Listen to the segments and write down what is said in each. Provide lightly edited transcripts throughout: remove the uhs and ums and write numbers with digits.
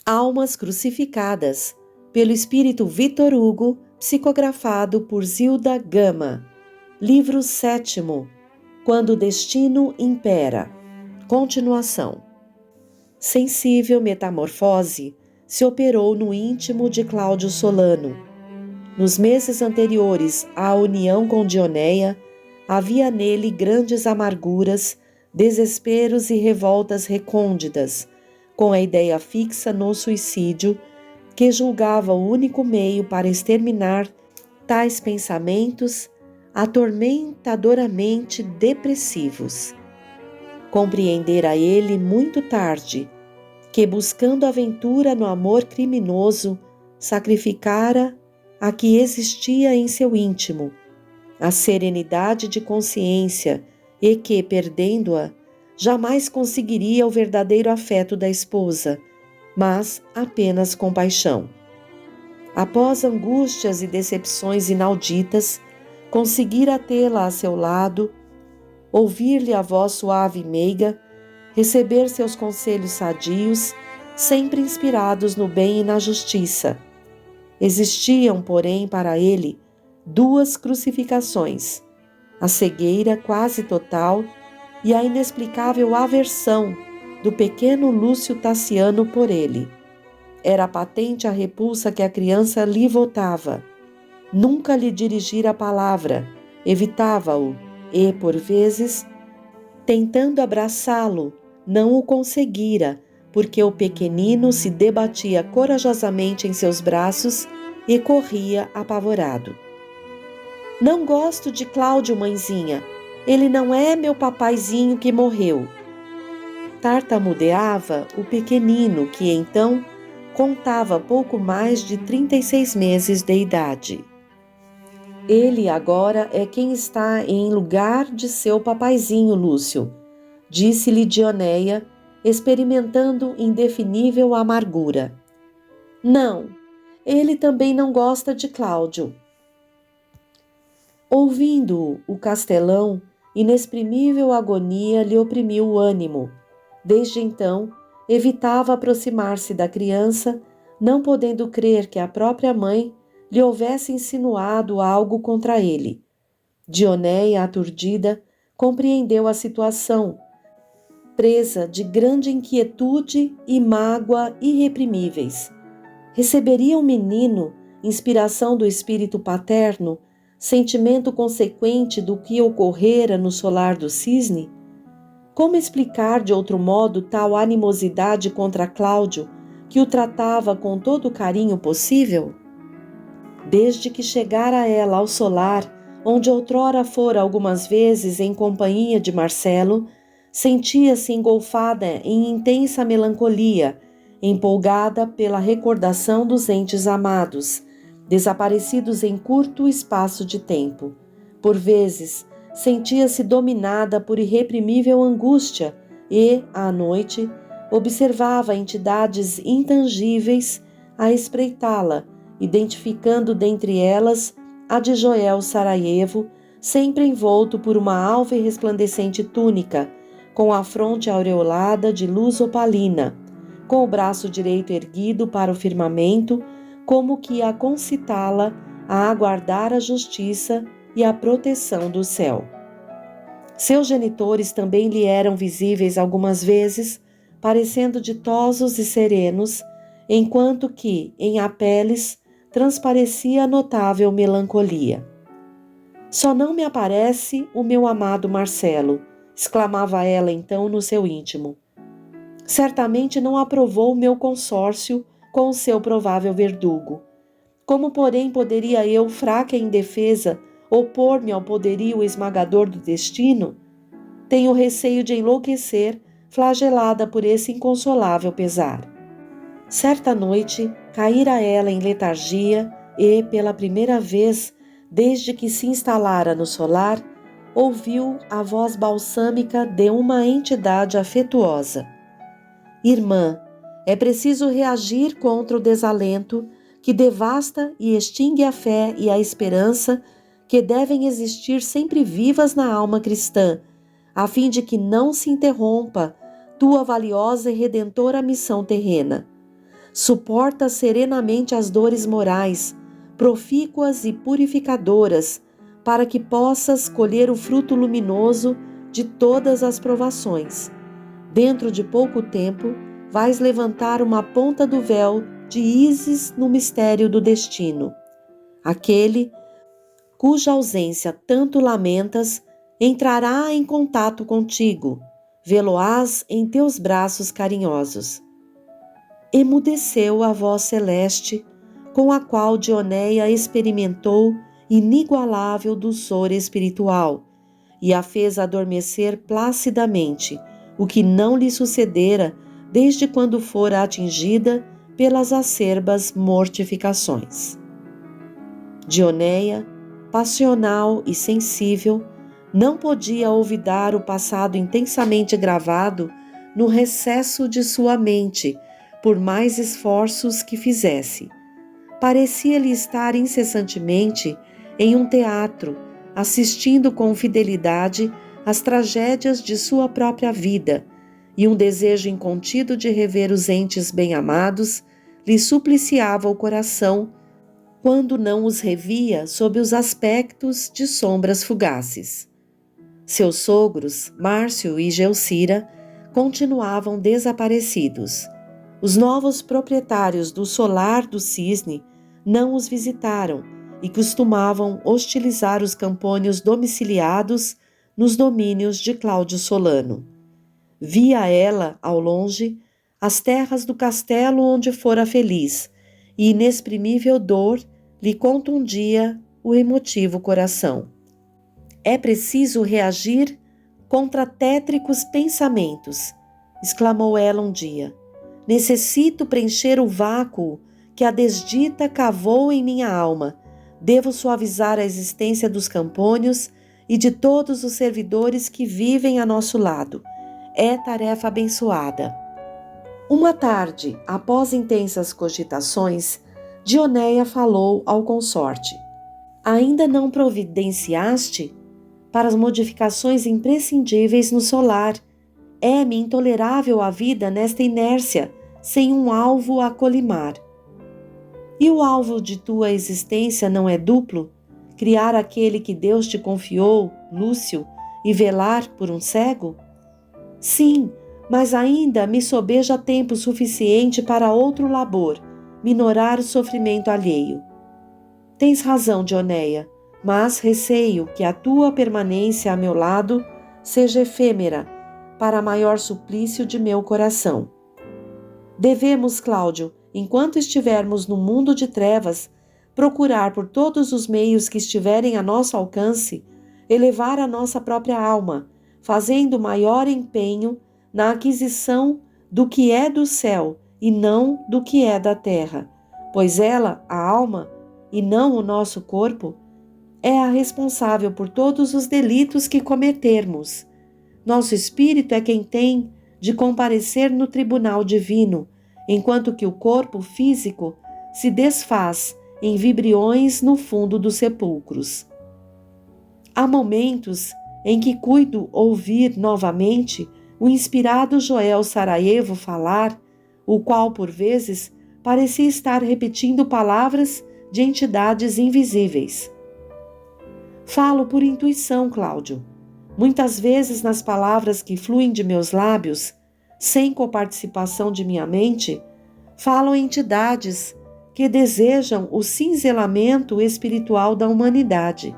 Almas Crucificadas, pelo espírito Victor Hugo, psicografado por Zilda Gama. Livro 7º, Quando o Destino Impera. Continuação. Sensível metamorfose se operou no íntimo de Cláudio Solano. Nos meses anteriores à união com Dioneia, havia nele grandes amarguras, desesperos e revoltas recônditas, com a ideia fixa no suicídio, que julgava o único meio para exterminar tais pensamentos atormentadoramente depressivos. Compreendera ele muito tarde que, buscando aventura no amor criminoso, sacrificara a que existia em seu íntimo, a serenidade de consciência, e que, perdendo-a, jamais conseguiria o verdadeiro afeto da esposa, mas apenas compaixão. Após angústias e decepções inauditas, conseguira tê-la a seu lado, ouvir-lhe a voz suave e meiga, receber seus conselhos sadios, sempre inspirados no bem e na justiça. Existiam, porém, para ele, duas crucificações: a cegueira quase total e a inexplicável aversão do pequeno Lúcio Tassiano por ele. Era patente a repulsa que a criança lhe votava. Nunca lhe dirigira a palavra, evitava-o e, por vezes, tentando abraçá-lo, não o conseguira, porque o pequenino se debatia corajosamente em seus braços e corria apavorado. Não gosto de Cláudio, mãezinha. Ele não é meu papaizinho que morreu. Tartamudeava o pequenino, que então contava pouco mais de 36 meses de idade. Ele agora é quem está em lugar de seu papaizinho, Lúcio, disse-lhe Dioneia, experimentando indefinível amargura. Não, ele também não gosta de Cláudio. Ouvindo-o, o castelão, inexprimível agonia lhe oprimiu o ânimo. Desde então, evitava aproximar-se da criança, não podendo crer que a própria mãe lhe houvesse insinuado algo contra ele. Dioneia, aturdida, compreendeu a situação, presa de grande inquietude e mágoa irreprimíveis. Receberia o menino, inspiração do espírito paterno, sentimento consequente do que ocorrera no solar do cisne? Como explicar de outro modo tal animosidade contra Cláudio, que o tratava com todo o carinho possível? Desde que chegara ela ao solar, onde outrora fora algumas vezes em companhia de Marcelo, sentia-se engolfada em intensa melancolia, empolgada pela recordação dos entes amados, desaparecidos em curto espaço de tempo. Por vezes, sentia-se dominada por irreprimível angústia e, à noite, observava entidades intangíveis a espreitá-la, identificando dentre elas a de Joel Sarajevo, sempre envolto por uma alva e resplandecente túnica, com a fronte aureolada de luz opalina, com o braço direito erguido para o firmamento, como que a concitá-la a aguardar a justiça e a proteção do céu. Seus genitores também lhe eram visíveis algumas vezes, parecendo ditosos e serenos, enquanto que, em Apeles, transparecia notável melancolia. Só não me aparece o meu amado Marcelo, exclamava ela então no seu íntimo. Certamente não aprovou o meu consórcio com o seu provável verdugo. Como, porém, poderia eu, fraca e indefesa, opor-me ao poderio esmagador do destino? Tenho receio de enlouquecer, flagelada por esse inconsolável pesar. Certa noite, caíra ela em letargia e, pela primeira vez, desde que se instalara no solar, ouviu a voz balsâmica de uma entidade afetuosa. Irmã, é preciso reagir contra o desalento que devasta e extingue a fé e a esperança que devem existir sempre vivas na alma cristã, a fim de que não se interrompa tua valiosa e redentora missão terrena. Suporta serenamente as dores morais, profícuas e purificadoras, para que possas colher o fruto luminoso de todas as provações. Dentro de pouco tempo, vais levantar uma ponta do véu de Ísis no mistério do destino. Aquele cuja ausência tanto lamentas entrará em contato contigo, vê-lo-ás em teus braços carinhosos. Emudeceu a voz celeste, com a qual Dioneia experimentou inigualável doçor espiritual, e a fez adormecer placidamente, o que não lhe sucedera desde quando fora atingida pelas acerbas mortificações. Dioneia, passional e sensível, não podia olvidar o passado intensamente gravado no recesso de sua mente, por mais esforços que fizesse. Parecia-lhe estar incessantemente em um teatro, assistindo com fidelidade às tragédias de sua própria vida, e um desejo incontido de rever os entes bem-amados lhe supliciava o coração quando não os revia sob os aspectos de sombras fugaces. Seus sogros, Márcio e Geucira, continuavam desaparecidos. Os novos proprietários do solar do Cisne não os visitaram e costumavam hostilizar os campônios domiciliados nos domínios de Cláudio Solano. Via ela, ao longe, as terras do castelo onde fora feliz, e inexprimível dor lhe contundia o emotivo coração. É preciso reagir contra tétricos pensamentos, exclamou ela um dia. Necessito preencher o vácuo que a desdita cavou em minha alma. Devo suavizar a existência dos campônios e de todos os servidores que vivem a nosso lado. É tarefa abençoada. Uma tarde, após intensas cogitações, Dioneia falou ao consorte. Ainda não providenciaste para as modificações imprescindíveis no solar. É-me intolerável a vida nesta inércia, sem um alvo a colimar. E o alvo de tua existência não é duplo? Criar aquele que Deus te confiou, Lúcio, e velar por um cego? Sim, mas ainda me sobeja tempo suficiente para outro labor, minorar o sofrimento alheio. Tens razão, Dioneia, mas receio que a tua permanência a meu lado seja efêmera para maior suplício de meu coração. Devemos, Cláudio, enquanto estivermos no mundo de trevas, procurar por todos os meios que estiverem a nosso alcance, elevar a nossa própria alma, fazendo maior empenho na aquisição do que é do céu e não do que é da terra, pois ela, a alma, e não o nosso corpo, é a responsável por todos os delitos que cometermos. Nosso espírito é quem tem de comparecer no tribunal divino, enquanto que o corpo físico se desfaz em vibriões no fundo dos sepulcros. Há momentos em que cuido ouvir novamente o inspirado Joel Sarajevo falar, o qual, por vezes, parecia estar repetindo palavras de entidades invisíveis. Falo por intuição, Cláudio. Muitas vezes nas palavras que fluem de meus lábios, sem coparticipação de minha mente, falam entidades que desejam o cinzelamento espiritual da humanidade.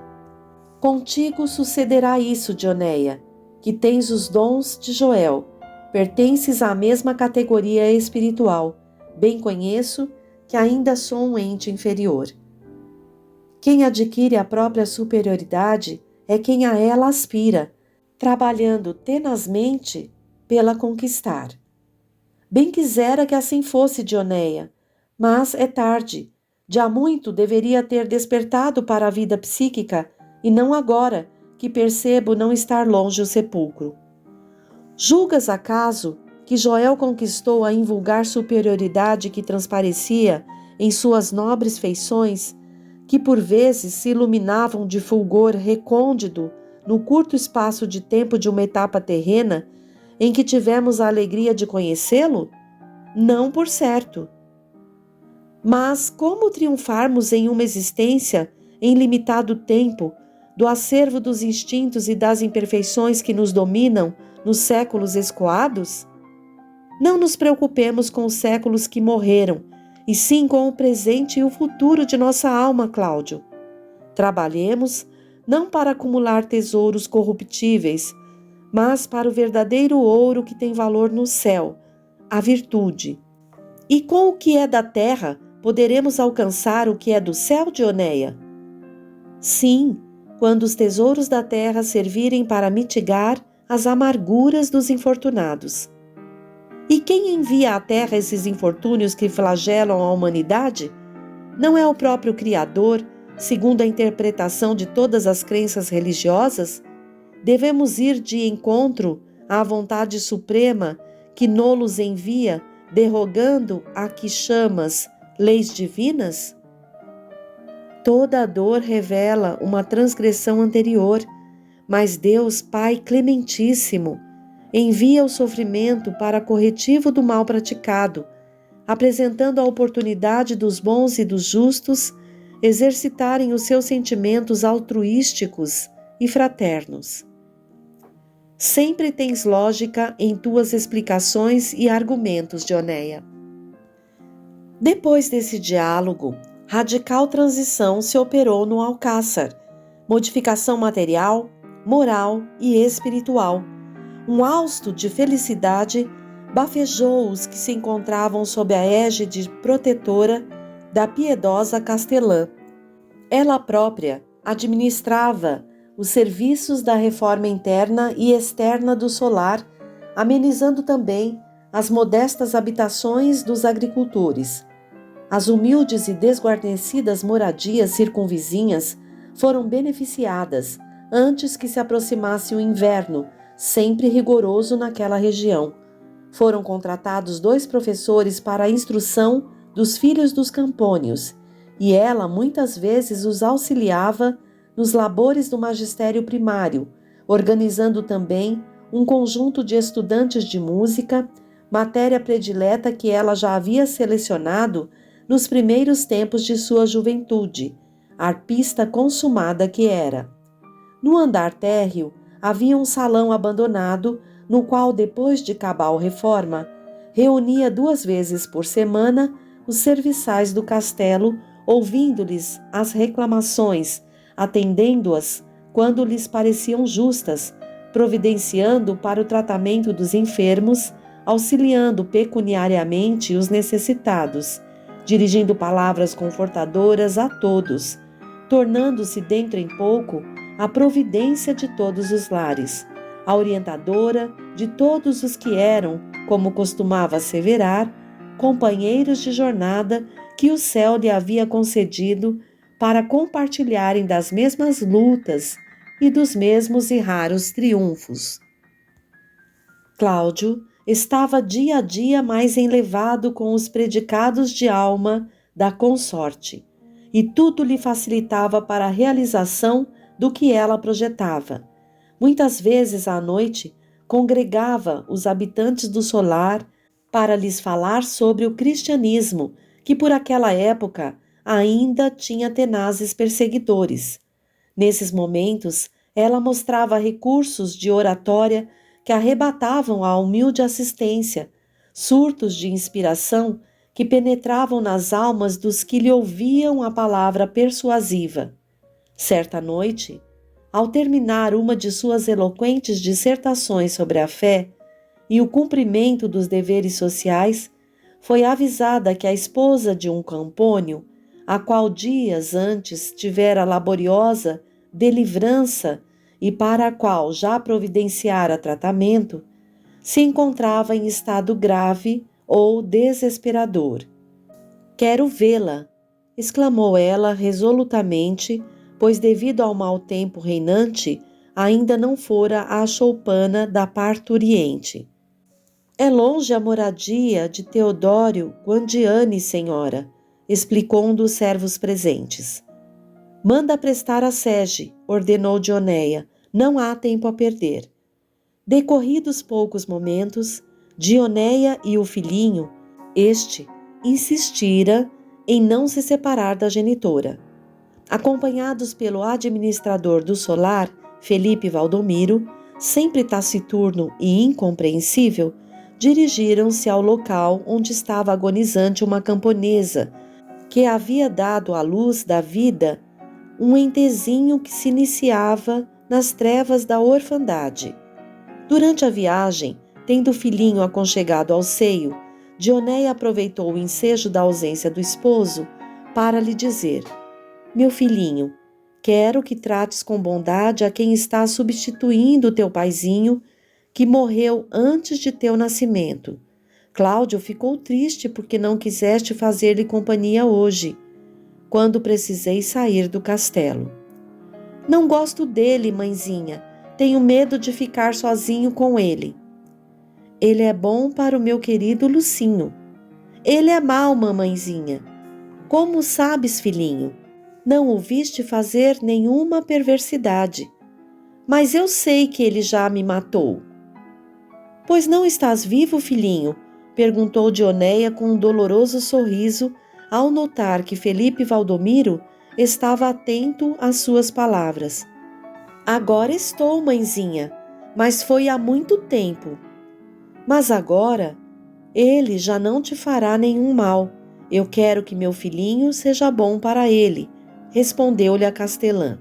Contigo sucederá isso, Dioneia, que tens os dons de Joel, pertences à mesma categoria espiritual. Bem conheço que ainda sou um ente inferior. Quem adquire a própria superioridade é quem a ela aspira, trabalhando tenazmente pela conquistar. Bem quisera que assim fosse, Dioneia, mas é tarde. De há muito deveria ter despertado para a vida psíquica e não agora que percebo não estar longe o sepulcro. Julgas acaso que Joel conquistou a invulgar superioridade que transparecia em suas nobres feições, que por vezes se iluminavam de fulgor recôndito no curto espaço de tempo de uma etapa terrena em que tivemos a alegria de conhecê-lo? Não, por certo. Mas como triunfarmos em uma existência em limitado tempo, do acervo dos instintos e das imperfeições que nos dominam nos séculos escoados? Não nos preocupemos com os séculos que morreram, e sim com o presente e o futuro de nossa alma, Cláudio. Trabalhemos não para acumular tesouros corruptíveis, mas para o verdadeiro ouro que tem valor no céu, a virtude. E com o que é da terra, poderemos alcançar o que é do céu, Dioneia? Sim, quando os tesouros da terra servirem para mitigar as amarguras dos infortunados. E quem envia à terra esses infortúnios que flagelam a humanidade? Não é o próprio Criador, segundo a interpretação de todas as crenças religiosas? Devemos ir de encontro à vontade suprema que nos envia, derrogando a que chamas leis divinas? Toda a dor revela uma transgressão anterior, mas Deus, Pai clementíssimo, envia o sofrimento para corretivo do mal praticado, apresentando a oportunidade dos bons e dos justos exercitarem os seus sentimentos altruísticos e fraternos. Sempre tens lógica em tuas explicações e argumentos, Dioneia. Depois desse diálogo, radical transição se operou no Alcázar, modificação material, moral e espiritual. Um hausto de felicidade bafejou os que se encontravam sob a égide protetora da piedosa castelã. Ela própria administrava os serviços da reforma interna e externa do solar, amenizando também as modestas habitações dos agricultores. As humildes e desguarnecidas moradias circunvizinhas foram beneficiadas antes que se aproximasse o inverno, sempre rigoroso naquela região. Foram contratados 2 professores para a instrução dos filhos dos campônios, e ela muitas vezes os auxiliava nos labores do magistério primário, organizando também um conjunto de estudantes de música, matéria predileta que ela já havia selecionado nos primeiros tempos de sua juventude, arpista consumada que era. No andar térreo havia um salão abandonado, no qual, depois de cabal reforma, reunia 2 vezes por semana os serviçais do castelo, ouvindo-lhes as reclamações, atendendo-as quando lhes pareciam justas, providenciando para o tratamento dos enfermos, auxiliando pecuniariamente os necessitados, dirigindo palavras confortadoras a todos, tornando-se dentro em pouco a providência de todos os lares, a orientadora de todos os que eram, como costumava asseverar, companheiros de jornada que o céu lhe havia concedido para compartilharem das mesmas lutas e dos mesmos e raros triunfos. Cláudio estava dia a dia mais enlevado com os predicados de alma da consorte, e tudo lhe facilitava para a realização do que ela projetava. Muitas vezes à noite congregava os habitantes do solar para lhes falar sobre o cristianismo, que por aquela época ainda tinha tenazes perseguidores. Nesses momentos, ela mostrava recursos de oratória que arrebatavam a humilde assistência, surtos de inspiração que penetravam nas almas dos que lhe ouviam a palavra persuasiva. Certa noite, ao terminar uma de suas eloquentes dissertações sobre a fé e o cumprimento dos deveres sociais, foi avisada que a esposa de um campônio, a qual dias antes tivera laboriosa delivrança e para a qual já providenciara tratamento, se encontrava em estado grave ou desesperador. "Quero vê-la", exclamou ela resolutamente, pois devido ao mau tempo reinante, ainda não fora à choupana da parturiente. "É longe a moradia de Teodório Guandiani, senhora", explicou um dos servos presentes. "Manda prestar a sege", ordenou Dioneia, "não há tempo a perder". Decorridos poucos momentos, Dioneia e o filhinho, este insistira em não se separar da genitora. Acompanhados pelo administrador do solar, Felipe Valdomiro, sempre taciturno e incompreensível, dirigiram-se ao local onde estava agonizante uma camponesa, que havia dado à luz da vida um entezinho que se iniciava nas trevas da orfandade. Durante a viagem, tendo o filhinho aconchegado ao seio, Dioneia aproveitou o ensejo da ausência do esposo para lhe dizer: meu filhinho, quero que trates com bondade a quem está substituindo teu paizinho, que morreu antes de teu nascimento. Cláudio ficou triste porque não quiseste fazer-lhe companhia hoje, quando precisei sair do castelo. Não gosto dele, mãezinha. Tenho medo de ficar sozinho com ele. Ele é bom para o meu querido Lucinho. Ele é mau, mamãezinha. Como sabes, filhinho? Não o viste fazer nenhuma perversidade. Mas eu sei que ele já me matou. Pois não estás vivo, filhinho? Perguntou Dioneia com um doloroso sorriso ao notar que Felipe Valdomiro estava atento às suas palavras. Agora estou, mãezinha, mas foi há muito tempo. Mas agora ele já não te fará nenhum mal. Eu quero que meu filhinho seja bom para ele, respondeu-lhe a castelã.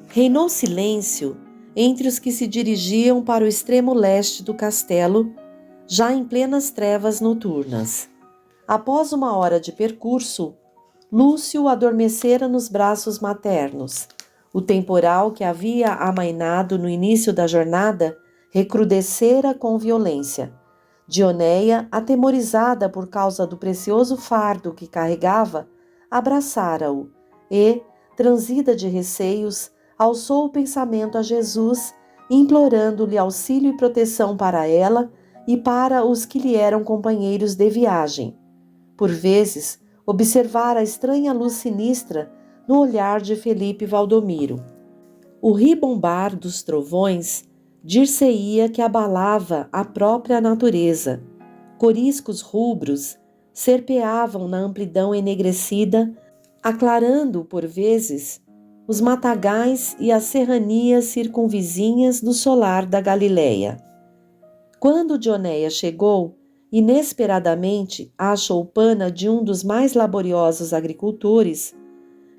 Reinou silêncio entre os que se dirigiam para o extremo leste do castelo, já em plenas trevas noturnas. Após uma hora de percurso, Lúcio adormecera nos braços maternos. O temporal que havia amainado no início da jornada recrudescera com violência. Dioneia, atemorizada por causa do precioso fardo que carregava, abraçara-o e, transida de receios, alçou o pensamento a Jesus, implorando-lhe auxílio e proteção para ela e para os que lhe eram companheiros de viagem. Por vezes, observara a estranha luz sinistra no olhar de Felipe Valdomiro. O ribombar dos trovões dir-se-ia que abalava a própria natureza. Coriscos rubros serpeavam na amplidão enegrecida, aclarando, por vezes, os matagais e as serranias circunvizinhas do solar da Galileia. Quando Dioneia chegou, inesperadamente à choupana de um dos mais laboriosos agricultores,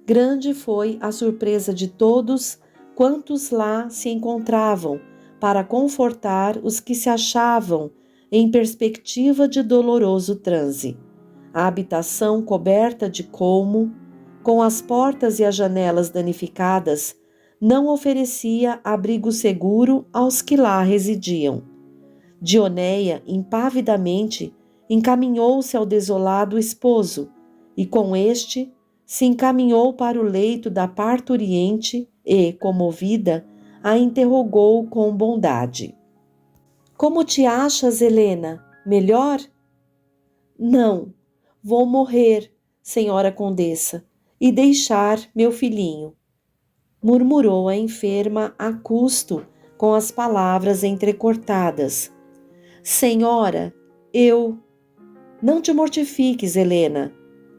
grande foi a surpresa de todos quantos lá se encontravam para confortar os que se achavam em perspectiva de doloroso transe. A habitação coberta de colmo, com as portas e as janelas danificadas, não oferecia abrigo seguro aos que lá residiam. Dioneia, impavidamente, encaminhou-se ao desolado esposo e, com este, se encaminhou para o leito da parturiente e, comovida, a interrogou com bondade. Como te achas, Helena? Melhor? Não, vou morrer, senhora condessa, e deixar meu filhinho, murmurou a enferma a custo com as palavras entrecortadas. Senhora, eu... Não te mortifiques, Helena,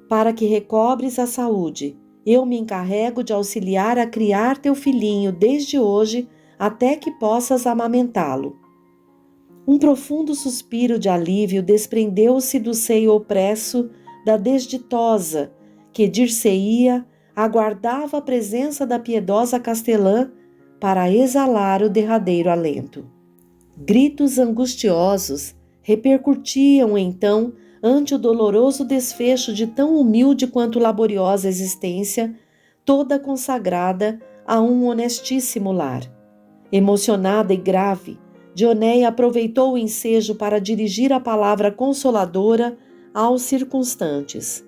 para que recobres a saúde. Eu me encarrego de auxiliar a criar teu filhinho desde hoje até que possas amamentá-lo. Um profundo suspiro de alívio desprendeu-se do seio opresso da desditosa, que dir-se-ia aguardava a presença da piedosa castelã para exalar o derradeiro alento. Gritos angustiosos repercutiam então ante o doloroso desfecho de tão humilde quanto laboriosa existência, toda consagrada a um honestíssimo lar. Emocionada e grave, Dioneia aproveitou o ensejo para dirigir a palavra consoladora aos circunstantes.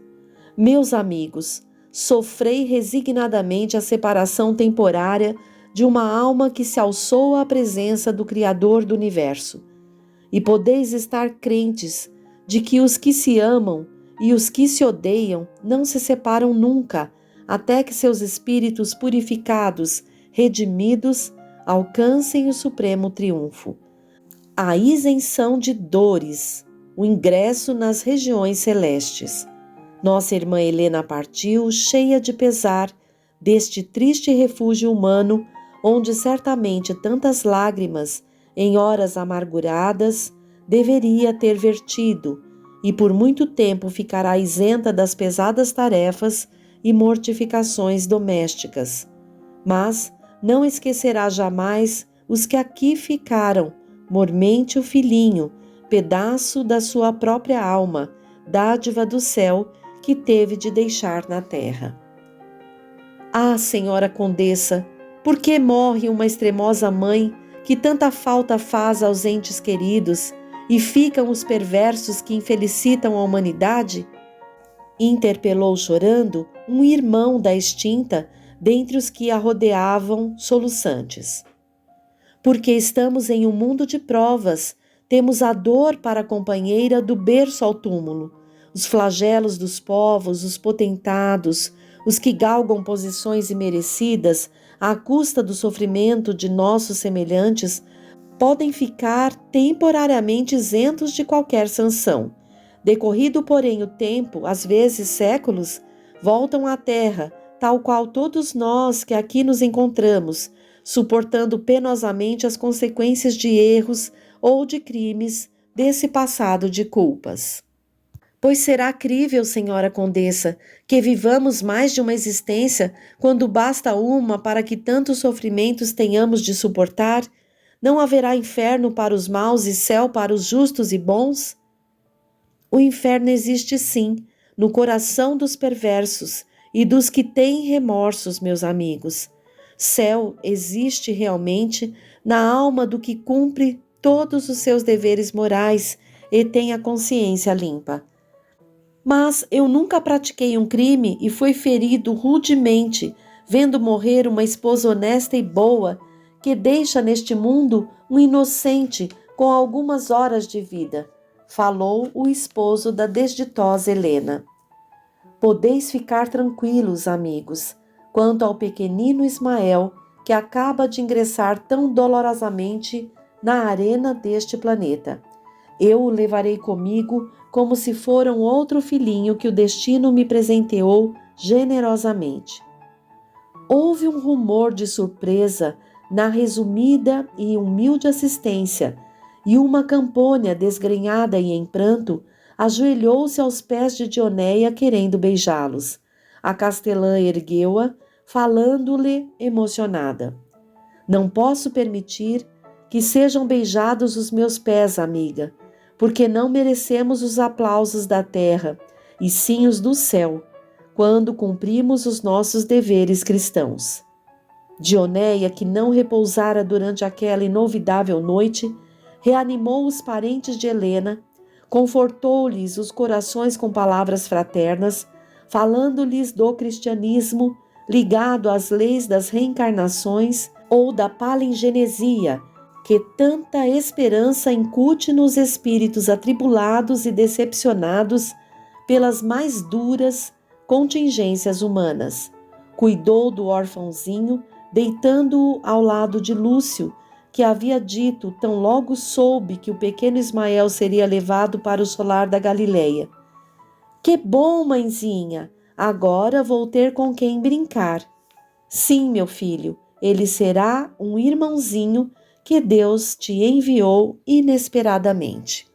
Meus amigos, sofrei resignadamente a separação temporária de uma alma que se alçou à presença do Criador do Universo. E podeis estar crentes de que os que se amam e os que se odeiam não se separam nunca, até que seus espíritos purificados, redimidos, alcancem o supremo triunfo. A isenção de dores, o ingresso nas regiões celestes. Nossa irmã Helena partiu, cheia de pesar, deste triste refúgio humano, onde certamente tantas lágrimas, em horas amarguradas, deveria ter vertido, e por muito tempo ficará isenta das pesadas tarefas e mortificações domésticas. Mas não esquecerá jamais os que aqui ficaram, mormente o filhinho, pedaço da sua própria alma, dádiva do céu que teve de deixar na terra. Ah, Senhora Condessa, por que morre uma extremosa mãe que tanta falta faz aos entes queridos e ficam os perversos que infelicitam a humanidade? Interpelou chorando um irmão da extinta dentre os que a rodeavam soluçantes. Porque estamos em um mundo de provas, temos a dor para companheira do berço ao túmulo, os flagelos dos povos, os potentados, os que galgam posições imerecidas à custa do sofrimento de nossos semelhantes, podem ficar temporariamente isentos de qualquer sanção. Decorrido, porém, o tempo, às vezes séculos, voltam à terra, tal qual todos nós que aqui nos encontramos, suportando penosamente as consequências de erros ou de crimes desse passado de culpas. Pois será crível, Senhora Condessa, que vivamos mais de uma existência quando basta uma para que tantos sofrimentos tenhamos de suportar? Não haverá inferno para os maus e céu para os justos e bons? O inferno existe sim, no coração dos perversos e dos que têm remorsos, meus amigos. Céu existe realmente na alma do que cumpre todos os seus deveres morais e tem a consciência limpa. Mas eu nunca pratiquei um crime e fui ferido rudemente, vendo morrer uma esposa honesta e boa, que deixa neste mundo um inocente com algumas horas de vida, falou o esposo da desditosa Helena. Podeis ficar tranquilos, amigos, quanto ao pequenino Ismael, que acaba de ingressar tão dolorosamente na arena deste planeta. Eu o levarei comigo como se fora um outro filhinho que o destino me presenteou generosamente. Houve um rumor de surpresa na resumida e humilde assistência, e uma Campônia, desgrenhada e em pranto, ajoelhou-se aos pés de Dioneia querendo beijá-los. A castelã ergueu-a, falando-lhe emocionada. Não posso permitir que sejam beijados os meus pés, amiga, porque não merecemos os aplausos da terra, e sim os do céu, quando cumprimos os nossos deveres cristãos. Dioneia, que não repousara durante aquela inolvidável noite, reanimou os parentes de Helena, confortou-lhes os corações com palavras fraternas, falando-lhes do cristianismo ligado às leis das reencarnações ou da palingenesia, que tanta esperança incute nos espíritos atribulados e decepcionados pelas mais duras contingências humanas. Cuidou do órfãozinho, deitando-o ao lado de Lúcio, que havia dito tão logo soube que o pequeno Ismael seria levado para o solar da Galileia. Que bom, mãezinha! Agora vou ter com quem brincar. Sim, meu filho, ele será um irmãozinho que Deus te enviou inesperadamente.